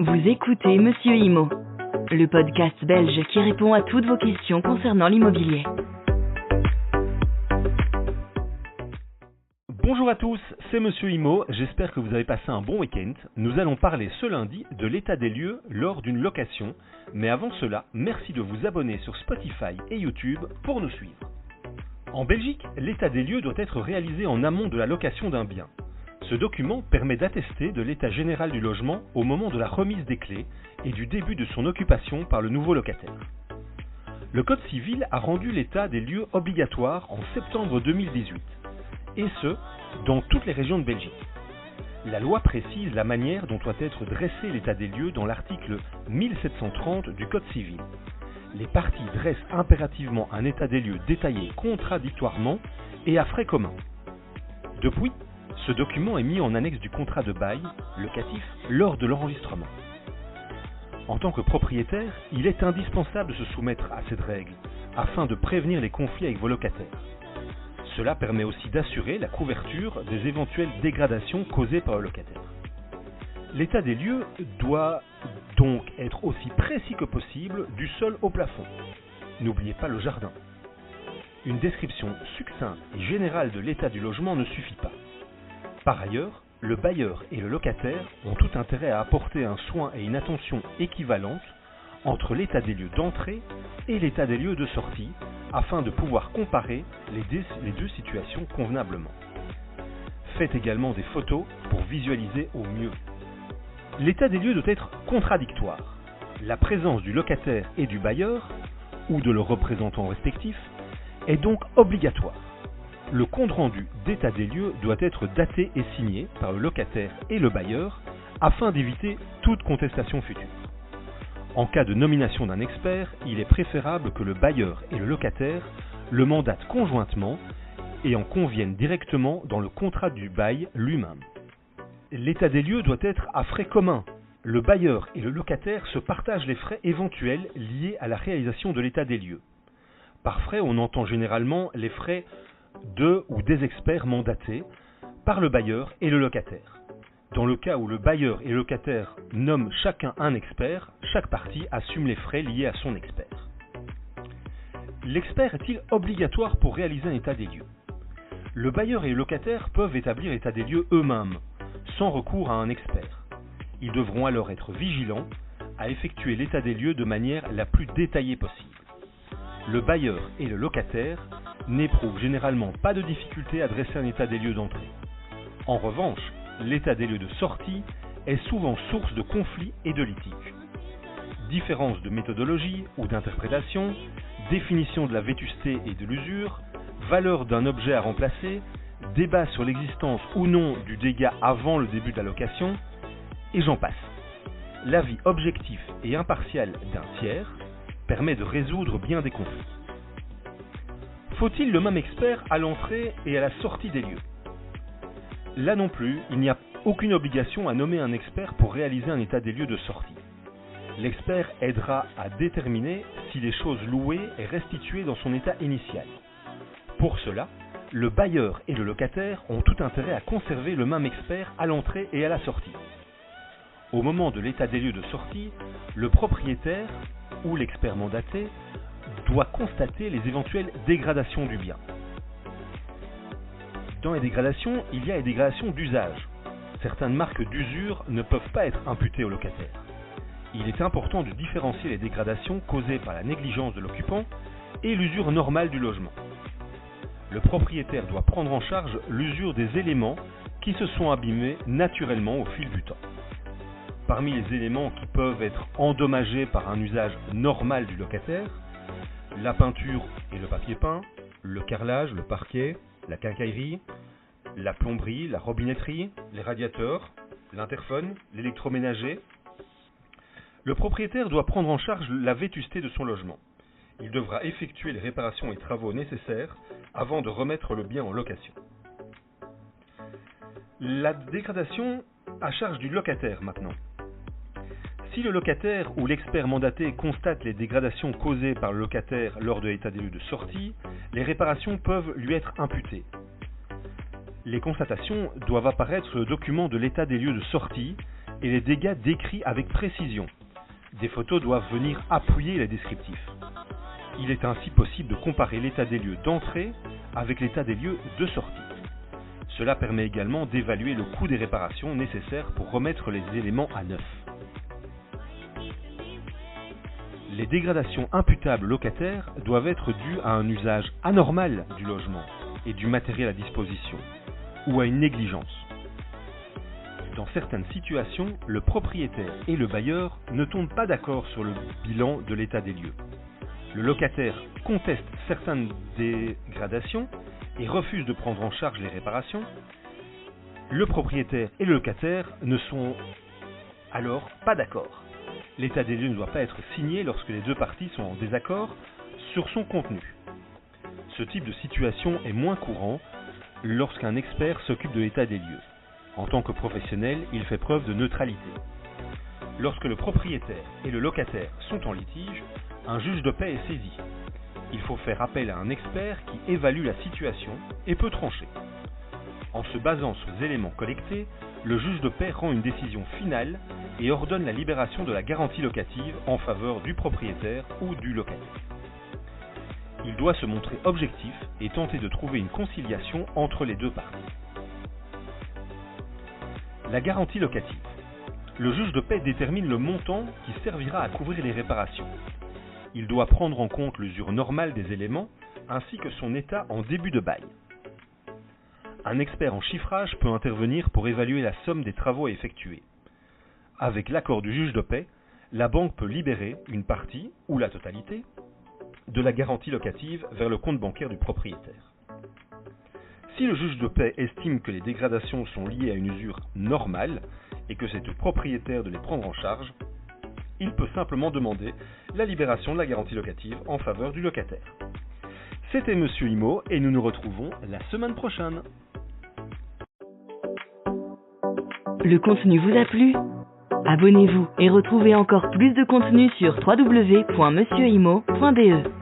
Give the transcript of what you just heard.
Vous écoutez Monsieur Imo, le podcast belge qui répond à toutes vos questions concernant l'immobilier. Bonjour à tous, c'est Monsieur Imo, j'espère que vous avez passé un bon week-end. Nous allons parler ce lundi de l'état des lieux lors d'une location, mais avant cela, merci de vous abonner sur Spotify et YouTube pour nous suivre. En Belgique, l'état des lieux doit être réalisé en amont de la location d'un bien. Ce document permet d'attester de l'état général du logement au moment de la remise des clés et du début de son occupation par le nouveau locataire. Le Code civil a rendu l'état des lieux obligatoire en septembre 2018, et ce, dans toutes les régions de Belgique. La loi précise la manière dont doit être dressé l'état des lieux dans l'article 1730 du Code civil. Les parties dressent impérativement un état des lieux détaillé contradictoirement et à frais communs. Depuis, ce document est mis en annexe du contrat de bail locatif lors de l'enregistrement. En tant que propriétaire, il est indispensable de se soumettre à cette règle afin de prévenir les conflits avec vos locataires. Cela permet aussi d'assurer la couverture des éventuelles dégradations causées par le locataire. L'état des lieux doit donc être aussi précis que possible du sol au plafond. N'oubliez pas le jardin. Une description succincte et générale de l'état du logement ne suffit pas. Par ailleurs, le bailleur et le locataire ont tout intérêt à apporter un soin et une attention équivalente entre l'état des lieux d'entrée et l'état des lieux de sortie, afin de pouvoir comparer les deux situations convenablement. Faites également des photos pour visualiser au mieux. L'état des lieux doit être contradictoire. La présence du locataire et du bailleur, ou de leurs représentants respectifs, est donc obligatoire. Le compte-rendu d'état des lieux doit être daté et signé par le locataire et le bailleur afin d'éviter toute contestation future. En cas de nomination d'un expert, il est préférable que le bailleur et le locataire le mandatent conjointement et en conviennent directement dans le contrat du bail lui-même. L'état des lieux doit être à frais communs. Le bailleur et le locataire se partagent les frais éventuels liés à la réalisation de l'état des lieux. Par frais, on entend généralement les frais de ou des experts mandatés par le bailleur et le locataire. Dans le cas où le bailleur et le locataire nomment chacun un expert, chaque partie assume les frais liés à son expert. L'expert est-il obligatoire pour réaliser un état des lieux ? Le bailleur et le locataire peuvent établir l'état des lieux eux-mêmes, sans recours à un expert. Ils devront alors être vigilants à effectuer l'état des lieux de manière la plus détaillée possible. Le bailleur et le locataire n'éprouvent généralement pas de difficulté à dresser un état des lieux d'entrée. En revanche, l'état des lieux de sortie est souvent source de conflits et de litiges. Différences de méthodologie ou d'interprétation, définition de la vétusté et de l'usure, valeur d'un objet à remplacer, débat sur l'existence ou non du dégât avant le début de la location, et j'en passe. L'avis objectif et impartial d'un tiers permet de résoudre bien des conflits. Faut-il le même expert à l'entrée et à la sortie des lieux ? Là non plus, il n'y a aucune obligation à nommer un expert pour réaliser un état des lieux de sortie. L'expert aidera à déterminer si les choses louées est restituées dans son état initial. Pour cela, le bailleur et le locataire ont tout intérêt à conserver le même expert à l'entrée et à la sortie. Au moment de l'état des lieux de sortie, le propriétaire ou l'expert mandaté doit constater les éventuelles dégradations du bien. Dans les dégradations, il y a les dégradations d'usage. Certaines marques d'usure ne peuvent pas être imputées au locataire. Il est important de différencier les dégradations causées par la négligence de l'occupant et l'usure normale du logement. Le propriétaire doit prendre en charge l'usure des éléments qui se sont abîmés naturellement au fil du temps. Parmi les éléments qui peuvent être endommagés par un usage normal du locataire, la peinture et le papier peint, le carrelage, le parquet, la quincaillerie, la plomberie, la robinetterie, les radiateurs, l'interphone, l'électroménager. Le propriétaire doit prendre en charge la vétusté de son logement. Il devra effectuer les réparations et travaux nécessaires avant de remettre le bien en location. La dégradation à charge du locataire maintenant. Si le locataire ou l'expert mandaté constate les dégradations causées par le locataire lors de l'état des lieux de sortie, les réparations peuvent lui être imputées. Les constatations doivent apparaître sur le document de l'état des lieux de sortie et les dégâts décrits avec précision. Des photos doivent venir appuyer les descriptifs. Il est ainsi possible de comparer l'état des lieux d'entrée avec l'état des lieux de sortie. Cela permet également d'évaluer le coût des réparations nécessaires pour remettre les éléments à neuf. Les dégradations imputables aux locataires doivent être dues à un usage anormal du logement et du matériel à disposition, ou à une négligence. Dans certaines situations, le propriétaire et le bailleur ne tombent pas d'accord sur le bilan de l'état des lieux. Le locataire conteste certaines dégradations et refuse de prendre en charge les réparations. Le propriétaire et le locataire ne sont alors pas d'accord. L'état des lieux ne doit pas être signé lorsque les deux parties sont en désaccord sur son contenu. Ce type de situation est moins courant lorsqu'un expert s'occupe de l'état des lieux. En tant que professionnel, il fait preuve de neutralité. Lorsque le propriétaire et le locataire sont en litige, un juge de paix est saisi. Il faut faire appel à un expert qui évalue la situation et peut trancher. En se basant sur les éléments collectés, le juge de paix rend une décision finale et ordonne la libération de la garantie locative en faveur du propriétaire ou du locataire. Il doit se montrer objectif et tenter de trouver une conciliation entre les deux parties. La garantie locative. Le juge de paix détermine le montant qui servira à couvrir les réparations. Il doit prendre en compte l'usure normale des éléments ainsi que son état en début de bail. Un expert en chiffrage peut intervenir pour évaluer la somme des travaux à effectuer. Avec l'accord du juge de paix, la banque peut libérer une partie ou la totalité de la garantie locative vers le compte bancaire du propriétaire. Si le juge de paix estime que les dégradations sont liées à une usure normale et que c'est au propriétaire de les prendre en charge, il peut simplement demander la libération de la garantie locative en faveur du locataire. C'était Monsieur Imo et nous nous retrouvons la semaine prochaine. Le contenu vous a plu ? Abonnez-vous et retrouvez encore plus de contenu sur www.monsieurimo.be.